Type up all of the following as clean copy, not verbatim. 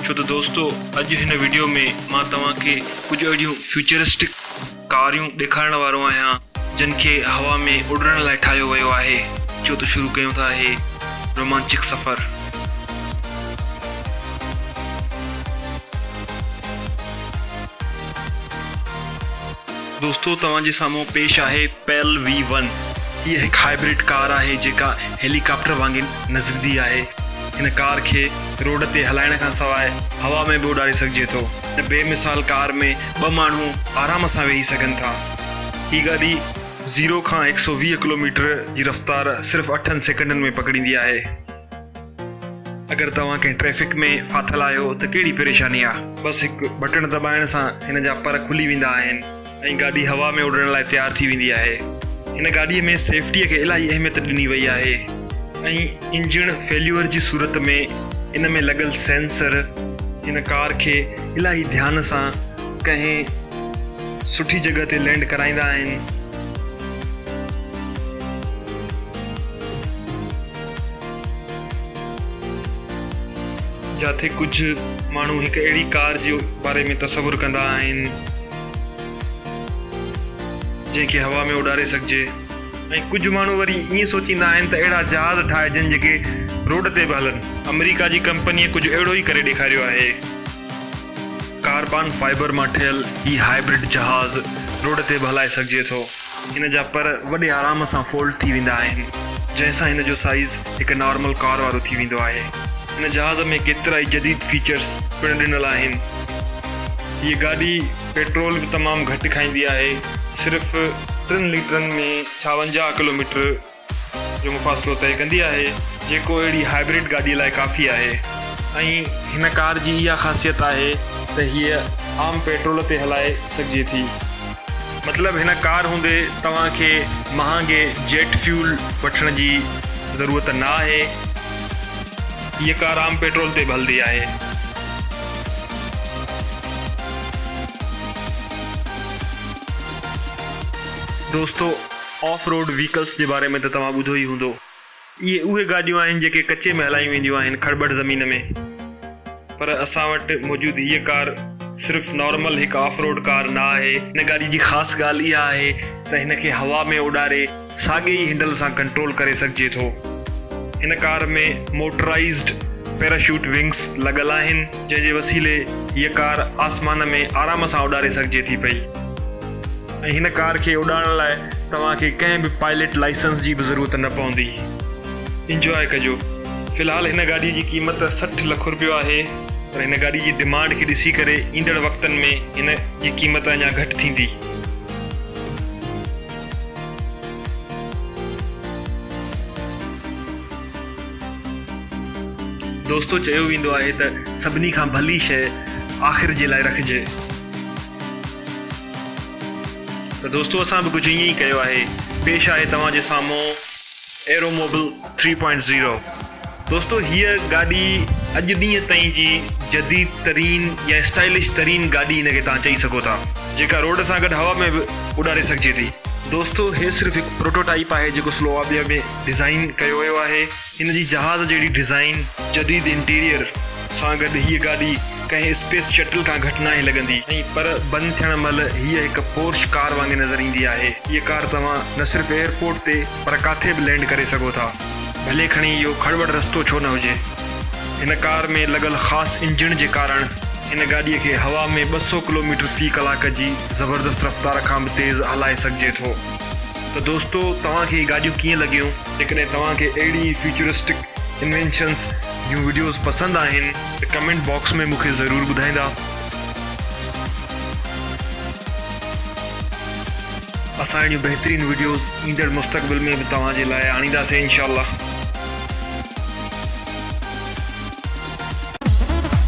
छो तो दोस्तों अज हिन वीडियो में मां तव्हांखे कुछ अड़ियों फ्यूचरिस्टिक कारियूं ॾेखारण वारो आहियां जिन खे हवा में उड़ण लाइ ठाहियो वियो आहे। छो तो शुरू कयूं था हे रोमांचिक सफ़र। दोस्तों तव्हांजे साम्हूं पेश आहे पेल V1। ये एक हाइब्रिड कार है जेका हेलीकॉप्टर वांगुरु नज़रदी आहे। इन कार के रोड ते हलाइण खां सवाइ हवा में भी उड़ारे सघिजे थो। बेमिसाल कार में 2 माण्हू आराम सां वेही सघनि था। ही गाड़ी 0 खां 120 किलोमीटर जी रफ्तार सिर्फ 8 सेकंडनि में पकड़ींदी आहे। अगर तव्हां कंहिं ट्रैफिक में फाथल आहियो त कहिड़ी परेशानी आहे, बस एक बटन दबाइण सां हिन जा पर खुली वेंदा आहिनि ऐं गाड़ी हवा में उड़ण लाइ तैयार थी वेंदी आहे। इन गाड़ी में सेफ्टी के इलाही अहमियत ॾिनी वई आहे ऐं इंजन फेल्यूअर जी सूरत में इन में लगल सेंसर इन कार के इलाही ध्यान सां कंहिं सुठी जगह ते लैंड कराईंदा आहिनि। जाते कुछ माण्हू एक अहिड़ी कार जे बारे में तसवुर कंदा आहिनि जंहिंखे हवा में उड़ारे सघिजे ऐं कुछ माण्हू वरी ईअं सोचींदा आहिनि त अहिड़ा जहाज़ ठाहिजनि जेके रोड ते बि हलनि। अमेरिका जी कंपनीअ कुछ अहिड़ो ई करे ॾेखारियो आहे। कार्बन फाइबर मां ठहियल ही हाइब्रिड जहाज़ रोड ते बि हलाए सघिजे थो। हिन जा पर वॾे आराम सां फोल्ड थी वेंदा आहिनि जंहिंसां हिन जो साइज़ हिकु नॉर्मल कार वारो थी वेंदो आहे। हिन जहाज़ में केतिरा ई जदीद फीचर्स पिणु ॾिनल आहिनि। हीअ गाॾी पेट्रोल भी तमाम घट खाईंदी आहे। सिर्फ 3 लीटरनि में 56 किलोमीटर जो मुफ़ासिलो तय कंदी आहे, जेको अहिड़ी हाइब्रिड गाड़ी लाइ काफ़ी आहे। ऐं हिन कार जी इहा ख़ासियत आहे त हीअ आम पेट्रोल ते हलाए सघिजे थी। मतलब हिन कार हूंदे तव्हांखे महांगे जेट फ्यूल वठण जी ज़रूरत न आहे। हीअ कार आम पेट्रोल ते बि हलंदी आहे। दोस्तों ऑफ रोड व्हीकल्स के बारे में तो तव्हां ॿुधो ही हूंदो। ये उहे गाड़ियूं आहिनि जेके कच्चे में हलाई वेंदियूं आहिनि खड़बड़ ज़मीन में। पर असां वटि मौजूद हीअ कार सिर्फ नॉर्मल एक ऑफ रोड कार ना आहे। हिन गाड़ी जी ख़ासि ॻाल्हि इहा आहे त हिन खे हवा में उड़ारे साॻे ई हैंडल सां कंट्रोल करे सघिजे थो। हिन कार में मोटराइज्ड पैराशूट विंग्स लॻल आहिनि जंहिंजे वसीले हीअ कार आसमान में आराम सां उड़ारे सघिजे थी पई। ऐं हिन कार के उड़ाइण लाइ तव्हांखे कंहिं बि पायलट लाइसेंस जी भी ज़रूरत न पवंदी। इंजॉय कजो। फ़िलहाल हिन गाड़ी की कीमत 60 लाख रुपयो आहे, पर हिन गाड़ी की डिमांड के ॾिसी करे ईंदड़ वक़्तनि में हिन जी कीमत अञा घटि थींदी। दोस्तों चयो वेंदो आहे त सभिनी खां भली शइ आख़िर जे लाइ रखिजे। तो दोस्तों असां भी कुछ ईअं ई कयो आहे। पेश आहे तव्हांजे साम्हूं एरोमोबिल 3.0। दोस्तों हीअ गाड़ी अॼु ॾींहं ताईं जी जदीद तरीन या स्टाइलिश तरीन गाड़ी हिनखे तव्हां चई सघो था, जेका रोड सां गॾु हवा में बि उड़ारे सघिजे थी। दोस्तों हे सिर्फ हिकु प्रोटोटाइप आहे जेको स्लोवाकिया में डिज़ाइन कयो वियो आहे। हिन जी जहाज़ जहिड़ी डिज़ाइन जदीद इंटीरियर सां गॾु हीअ गाड़ी कहीं स्पेस शटल का घटि न लॻंदी ऐं पर बंदि थियण महिल हीअ हिकु पोर्श कार वांगुरु नज़र ईंदी आहे। हीअ कार तव्हां न सिर्फ एयरपोर्ट ते पर काथे बि लैंड करे सघो था, भले खणी इहो खड़बड़ रस्तो छो न हुजे। हिन कार में लॻल ख़ासि इंजन जे कारण हिन गाॾीअ खे हवा में 200 किलोमीटर फ़ी कलाक जी ज़बरदस्त रफ़्तार खां बि तेज़ हलाए सघिजे थो। तो दोस्तों तव्हांखे हीअ गाॾियूं कीअं लॻियूं? जेकॾहिं तव्हांखे अहिड़ी फ्यूचरिस्टिक इन्वेंशन्स जूं वीडियोस पसंद आहिनि त कमेंट बॉक्स में मूंखे ज़रूर ॿुधाईंदा। असां अहिड़ियूं बहितरीन वीडियोस ईंदड़ मुस्तक़बिल में भी तव्हांजे लाइ आणींदासीं इंशाअल्लाह।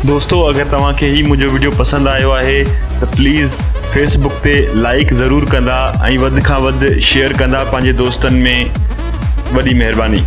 दोस्तों अगर तव्हांखे ही मुंहिंजो वीडियो पसंद आयो आहे त प्लीज़ फेसबुक ते लाइक ज़रूर कंदा ऐं वधि खां वधि शेयर कंदा पंहिंजे दोस्तनि में। वॾी महिरबानी।